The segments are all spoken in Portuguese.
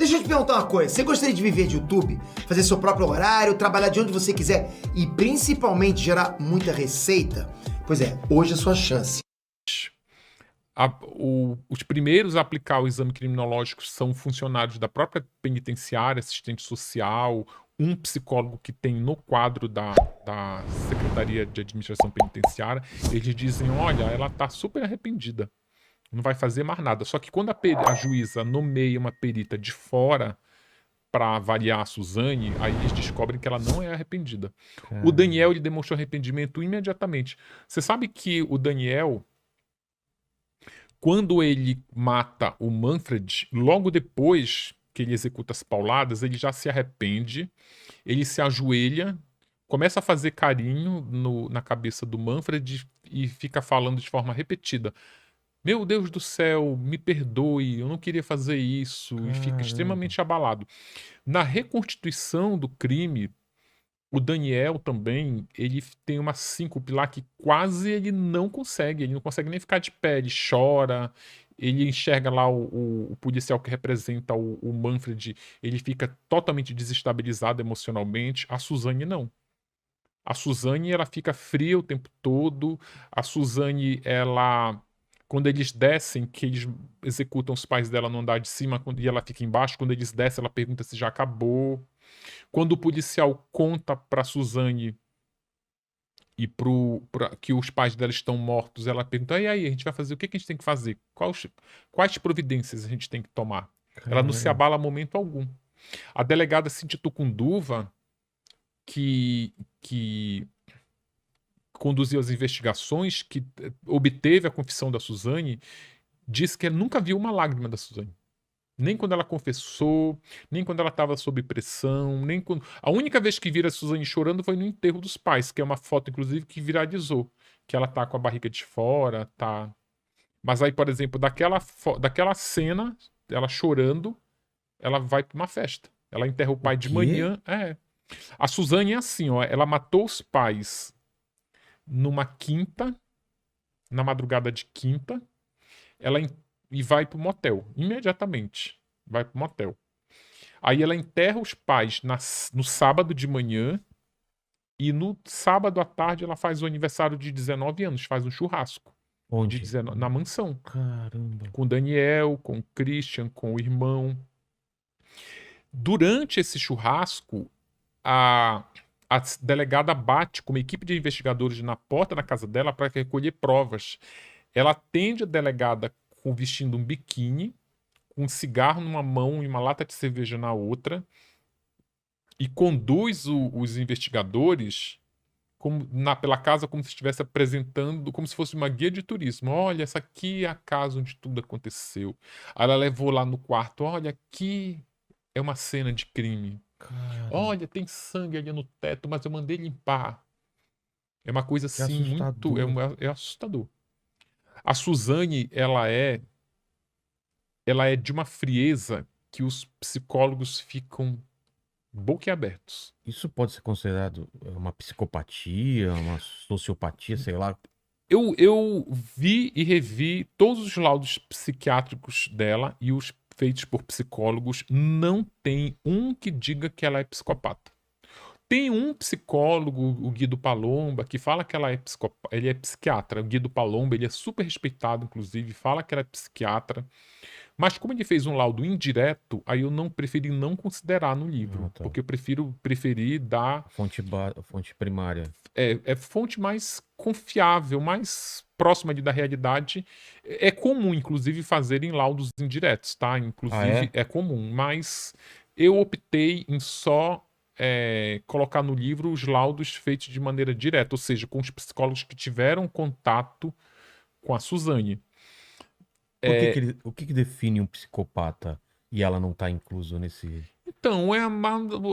Deixa eu te perguntar uma coisa. Você gostaria de viver de YouTube? Fazer seu próprio horário, trabalhar de onde você quiser e principalmente gerar muita receita? Pois é, hoje é a sua chance. Os primeiros a aplicar o exame criminológico são funcionários da própria penitenciária, assistente social, um psicólogo que tem no quadro da Secretaria de Administração Penitenciária. Eles dizem, olha, ela está super arrependida, não vai fazer mais nada. Só que quando a juíza nomeia uma perita de fora para avaliar a Suzane, aí eles descobrem que ela não é arrependida. O Daniel, ele demonstrou arrependimento imediatamente. Você sabe que o Daniel, quando ele mata o Manfred, logo depois que ele executa as pauladas, ele já se arrepende, ele se ajoelha, começa a fazer carinho na cabeça do Manfred e fica falando de forma repetida: meu Deus do céu, me perdoe, eu não queria fazer isso, e fica extremamente abalado. Na reconstituição do crime, o Daniel também, ele tem uma síncope lá que quase ele não consegue nem ficar de pé, ele chora, ele enxerga lá o policial que representa o Manfred, ele fica totalmente desestabilizado emocionalmente, a Suzane não. A Suzane, ela fica fria o tempo todo, a Suzane, ela... Quando eles descem, que eles executam os pais dela no andar de cima e ela fica embaixo, quando eles descem, ela pergunta se já acabou. Quando o policial conta pra Suzane e que os pais dela estão mortos, ela pergunta, e aí, a gente vai fazer, o que a gente tem que fazer? Quais providências a gente tem que tomar? Ela não se abala a momento algum. A delegada Cíntia Tucunduva, que conduziu as investigações, que obteve a confissão da Suzane, disse que nunca viu uma lágrima da Suzane. Nem quando ela confessou, nem quando ela estava sob pressão, nem quando... A única vez que vira a Suzane chorando foi no enterro dos pais, que é uma foto, inclusive, que viralizou. Que ela tá com a barriga de fora, tá... Mas aí, por exemplo, daquela cena, ela chorando, ela vai pra uma festa. Ela enterra o pai de manhã. A Suzane é assim, ó. Ela matou os pais numa quinta, na madrugada de quinta. E vai pro motel, imediatamente. Vai pro motel. Aí ela enterra os pais no sábado de manhã e no sábado à tarde ela faz o aniversário de 19 anos, faz um churrasco. Onde? Na mansão. Caramba. Com o Daniel, com o Christian, com o irmão. Durante esse churrasco, a delegada bate com uma equipe de investigadores na porta da casa dela para recolher provas. Ela atende a delegada vestindo um biquíni, com um cigarro numa mão e uma lata de cerveja na outra, e conduz os investigadores pela casa como se estivesse apresentando, como se fosse uma guia de turismo. Olha, essa aqui é a casa onde tudo aconteceu. Aí ela levou lá no quarto, olha, aqui é uma cena de crime. Olha, tem sangue ali no teto, mas eu mandei limpar. É uma coisa assim muito... É assustador. A Suzane, ela é de uma frieza que os psicólogos ficam boquiabertos. Isso pode ser considerado uma psicopatia, uma sociopatia, sei lá. Eu vi e revi todos os laudos psiquiátricos dela e os feitos por psicólogos. Não tem um que diga que ela é psicopata. Tem um psicólogo, o Guido Palomba, que fala que ele é psiquiatra. O Guido Palomba, ele é super respeitado, inclusive, fala que ela é psiquiatra. Mas como ele fez um laudo indireto, aí eu preferi não considerar no livro. Tá. Porque eu preferi dar... Fonte primária. É fonte mais confiável, mais próxima da realidade. É comum, inclusive, fazerem laudos indiretos, tá? Inclusive, é comum. Mas eu optei em só colocar no livro os laudos feitos de maneira direta, ou seja, com os psicólogos que tiveram contato com a Suzane. O que define um psicopata e ela não tá incluso nesse... Então,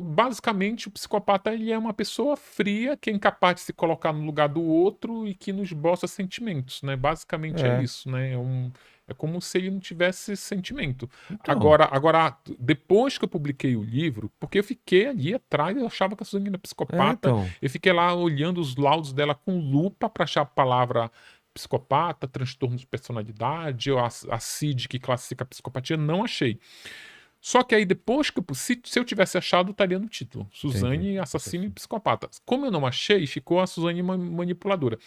basicamente o psicopata ele é uma pessoa fria que é incapaz de se colocar no lugar do outro e que não esboça sentimentos, né? Basicamente é isso, né? É como se ele não tivesse sentimento. Então. Agora, depois que eu publiquei o livro, porque eu fiquei ali atrás, eu achava que a Suzane era psicopata, eu fiquei lá olhando os laudos dela com lupa para achar a palavra psicopata, transtorno de personalidade, ou a CID que classifica a psicopatia, não achei. Só que aí depois que se eu tivesse achado, estaria no título. Suzane, Entendi. assassina e psicopata. Como eu não achei, ficou a Suzane manipuladora.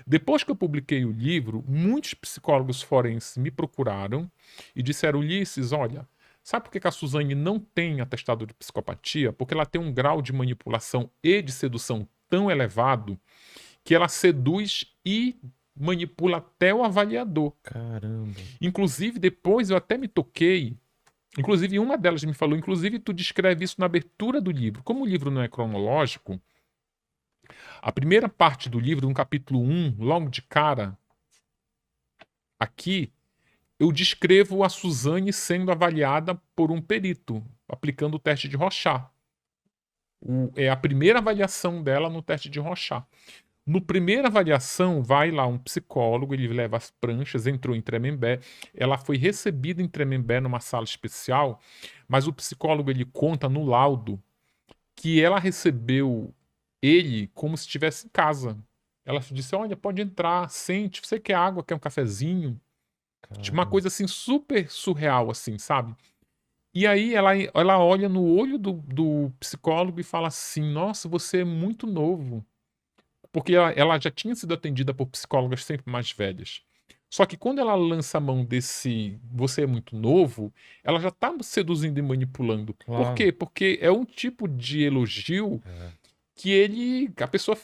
Depois que eu publiquei o livro, muitos psicólogos forenses me procuraram e disseram, Ulisses, olha, sabe por que a Suzane não tem atestado de psicopatia? Porque ela tem um grau de manipulação e de sedução tão elevado que ela seduz e manipula até o avaliador. Caramba. Inclusive, depois eu até me toquei. Inclusive, uma delas me falou, inclusive, tu descreve isso na abertura do livro. Como o livro não é cronológico, a primeira parte do livro, no capítulo 1, logo de cara, aqui, eu descrevo a Suzane sendo avaliada por um perito, aplicando o teste de Rorschach. É a primeira avaliação dela no teste de Rorschach. No primeira avaliação, vai lá um psicólogo, ele leva as pranchas, entrou em Tremembé, ela foi recebida em Tremembé numa sala especial, mas o psicólogo ele conta no laudo que ela recebeu ele como se estivesse em casa. Ela disse, olha, pode entrar, sente, você quer água, quer um cafezinho? Tipo, uma coisa assim super surreal, assim, sabe? E aí ela olha no olho do psicólogo e fala assim, nossa, você é muito novo. Porque ela já tinha sido atendida por psicólogas sempre mais velhas. Só que quando ela lança a mão desse você é muito novo, ela já tá seduzindo e manipulando. Por Claro. quê? Porque é um tipo de elogio que a pessoa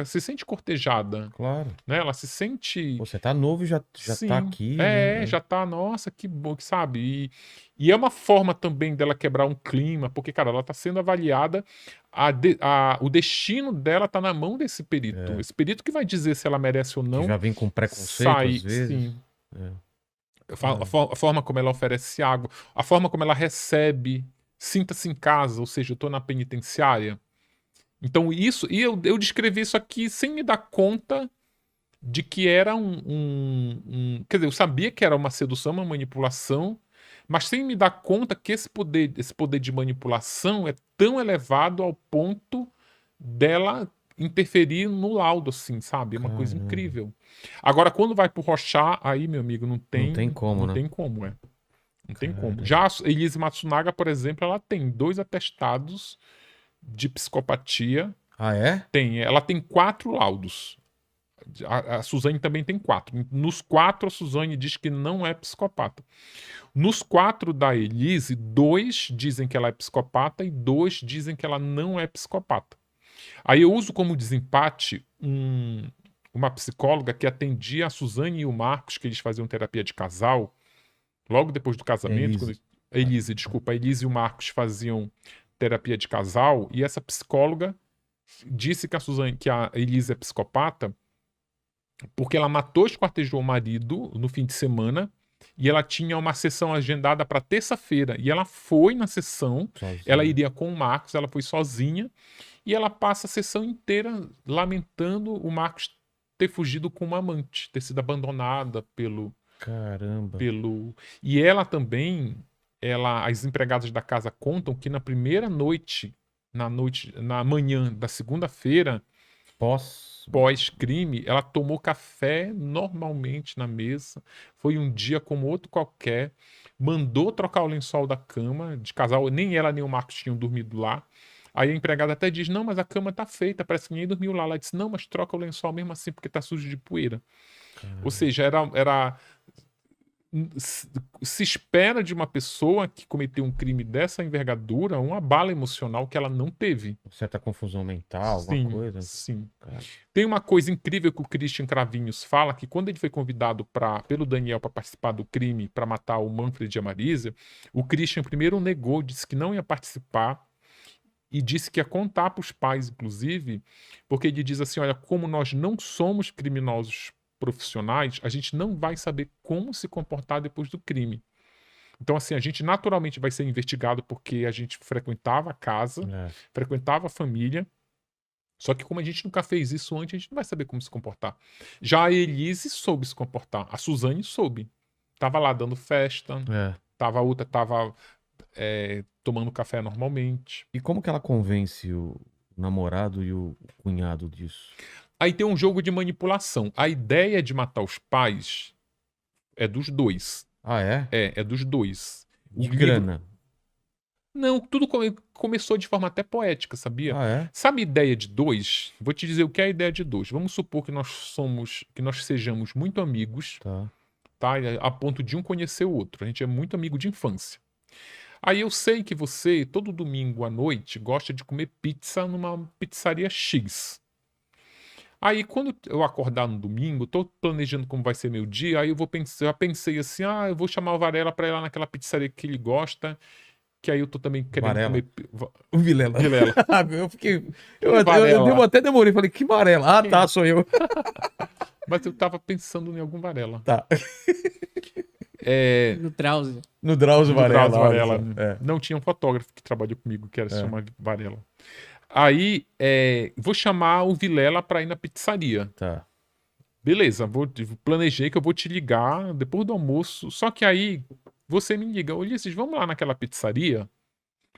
se sente cortejada, Claro. né? Ela se sente... Você tá novo e já Sim, tá aqui, né? já tá, nossa, que bom, sabe? E é uma forma também dela quebrar um clima, porque, cara, ela tá sendo avaliada, o destino dela tá na mão desse perito. É. Esse perito que vai dizer se ela merece ou Que não já vem com preconceito, às vezes. sim. É. A forma como ela oferece água, a forma como ela recebe, sinta-se em casa, ou seja, eu tô na penitenciária. Então isso, e eu descrevi isso aqui sem me dar conta de que era quer dizer, eu sabia que era uma sedução, uma manipulação, mas sem me dar conta que esse poder de manipulação é tão elevado ao ponto dela interferir no laudo, assim, sabe? É uma coisa Caramba. incrível. Agora, quando vai pro Rorschach, aí, meu amigo, não tem como, né? Não tem como, Não tem como. Caramba. Já a Elise Matsunaga, por exemplo, ela tem 2 atestados de psicopatia. Ah, é? Ela tem 4 laudos. A Suzane também tem 4. Nos 4, a Suzane diz que não é psicopata. Nos 4 da Elise, 2 dizem que ela é psicopata e 2 dizem que ela não é psicopata. Aí eu uso como desempate uma psicóloga que atendia a Suzane e o Marcos, que eles faziam terapia de casal, logo depois do casamento. Elise. A Elise e o Marcos faziam terapia de casal, e essa psicóloga disse que a Elise é psicopata porque ela matou e esquartejou o marido no fim de semana e ela tinha uma sessão agendada para terça-feira. E ela foi na sessão, Sozinha. ela iria com o Marcos, ela foi sozinha e ela passa a sessão inteira lamentando o Marcos ter fugido com uma amante, ter sido abandonada Caramba. E ela também, as empregadas da casa contam que na primeira noite, na manhã da segunda-feira, pós-crime, ela tomou café normalmente na mesa, foi um dia como outro qualquer, mandou trocar o lençol da cama de casal, nem ela nem o Marcos tinham dormido lá. Aí a empregada até diz, não, mas a cama tá feita, parece que ninguém dormiu lá. Ela disse, não, mas troca o lençol mesmo assim, porque tá sujo de poeira. Caramba. Ou seja, se espera de uma pessoa que cometeu um crime dessa envergadura uma bala emocional que ela não teve. Certa confusão mental, alguma coisa. Sim. Cara. Tem uma coisa incrível que o Christian Cravinhos fala, que quando ele foi convidado pelo Daniel para participar do crime, para matar o Manfred e a Marisa, o Christian primeiro negou, disse que não ia participar e disse que ia contar para os pais, inclusive, porque ele diz assim, olha, como nós não somos criminosos profissionais, a gente não vai saber como se comportar depois do crime. Então, assim, a gente naturalmente vai ser investigado porque a gente frequentava a casa, frequentava a família, só que como a gente nunca fez isso antes, a gente não vai saber como se comportar. Já a Elise soube se comportar, a Suzane soube. Tava lá dando festa, a outra tava tomando café normalmente. E como que ela convence o namorado e o cunhado disso? Aí tem um jogo de manipulação. A ideia de matar os pais é dos dois. Ah, é? É dos dois. De grana. Não, tudo começou de forma até poética, sabia? Ah, é? Sabe a ideia de dois? Vou te dizer o que é a ideia de dois. Vamos supor que nós sejamos muito amigos, Tá. tá? A ponto de um conhecer o outro. A gente é muito amigo de infância. Aí eu sei que você, todo domingo à noite, gosta de comer pizza numa pizzaria X. Aí quando eu acordar no domingo, tô planejando como vai ser meu dia, aí já pensei assim, eu vou chamar o Varela pra ir lá naquela pizzaria que ele gosta, que aí eu tô também querendo Varela. comer... O Vilela. Vilela. Eu fiquei. Varela. Eu até demorei. Falei, que Varela? Ah, tá, sou eu. Mas eu tava pensando em algum Varela. Tá. No Drauzio. No Drauzio Do Varela. Drauzio olha Varela. só. É. Não tinha um fotógrafo que trabalhou comigo, que era se chamar Varela. Aí, vou chamar o Vilela pra ir na pizzaria. Tá. Beleza, planejei que eu vou te ligar depois do almoço. Só que aí, você me liga, Ulisses, vamos lá naquela pizzaria?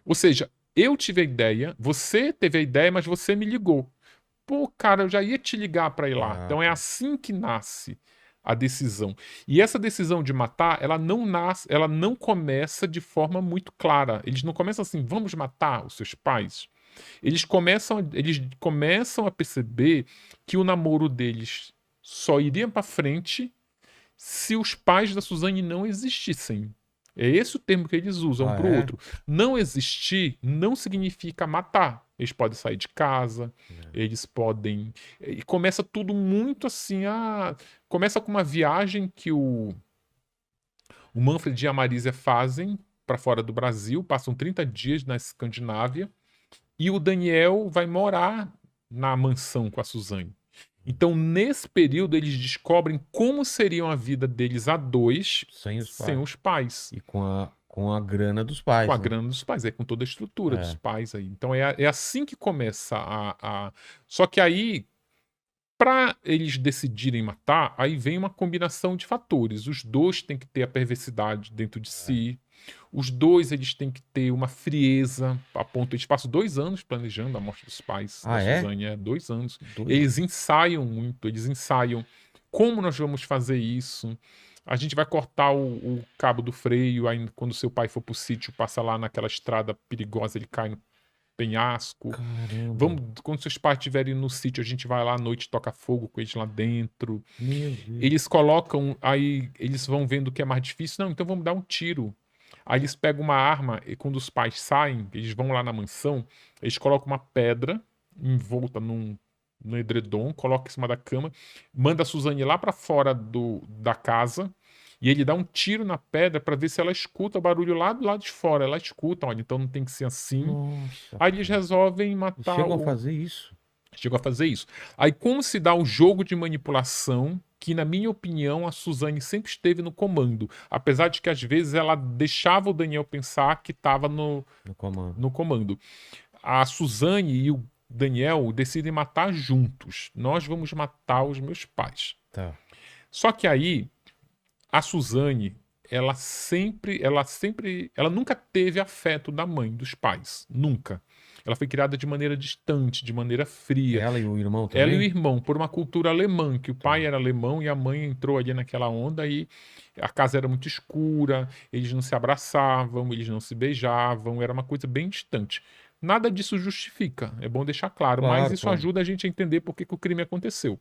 Ou seja, eu tive a ideia, você teve a ideia, mas você me ligou. Pô, cara, eu já ia te ligar pra ir lá. Ah, Então é tá. assim que nasce a decisão. E essa decisão de matar, ela não começa de forma muito clara. Eles não começam assim, vamos matar os seus pais. Eles começam a perceber que o namoro deles só iria pra frente se os pais da Suzane não existissem. É esse o termo que eles usam Ah, pro é? outro. Não existir não significa matar. Eles podem sair de casa, eles podem. E começa tudo muito assim. Começa com uma viagem que o Manfred e a Marisa fazem para fora do Brasil, passam 30 dias na Escandinávia, e o Daniel vai morar na mansão com a Suzane. Então, nesse período, eles descobrem como seriam a vida deles a dois Sem os pais. sem os pais. E com a grana dos pais. Com a né? grana dos pais, com toda a estrutura É. dos pais aí. Então é assim que começa Só que aí, para eles decidirem matar, aí vem uma combinação de fatores. Os dois têm que ter a perversidade dentro de si. Os dois, eles têm que ter uma frieza, a ponto... Eles passam 2 anos planejando a morte dos pais da é? Suzane. 2 anos. Doido. Eles ensaiam muito, eles ensaiam como nós vamos fazer isso. A gente vai cortar o cabo do freio, aí quando seu pai for pro sítio, passa lá naquela estrada perigosa, ele cai no penhasco. Caramba. Quando seus pais estiverem no sítio, a gente vai lá à noite, toca fogo com eles lá dentro. Meu Deus. Eles colocam, aí eles vão vendo o que é mais difícil. Não, então vamos dar um tiro. Aí eles pegam uma arma e quando os pais saem, eles vão lá na mansão, eles colocam uma pedra envolta no edredom, coloca em cima da cama, manda a Suzane lá pra fora da casa e ele dá um tiro na pedra pra ver se ela escuta o barulho lá do lado de fora. Ela escuta, olha, então não tem que ser assim. Nossa. Aí eles resolvem matar Chegam a fazer isso. Chegou a fazer isso. Aí como se dá o jogo de manipulação que, na minha opinião, a Suzane sempre esteve no comando. Apesar de que, às vezes, ela deixava o Daniel pensar que estava No comando. no comando. A Suzane e o Daniel decidem matar juntos. Nós vamos matar os meus pais. Tá. Só que aí, a Suzane, ela nunca teve afeto da mãe, dos pais. Nunca. Ela foi criada de maneira distante, de maneira fria. Ela e o irmão também? Ela e o irmão, por uma cultura alemã, que o pai era alemão e a mãe entrou ali naquela onda e a casa era muito escura, eles não se abraçavam, eles não se beijavam, era uma coisa bem distante. Nada disso justifica, é bom deixar claro, Claro, mas isso claro. ajuda a gente a entender por que o crime aconteceu.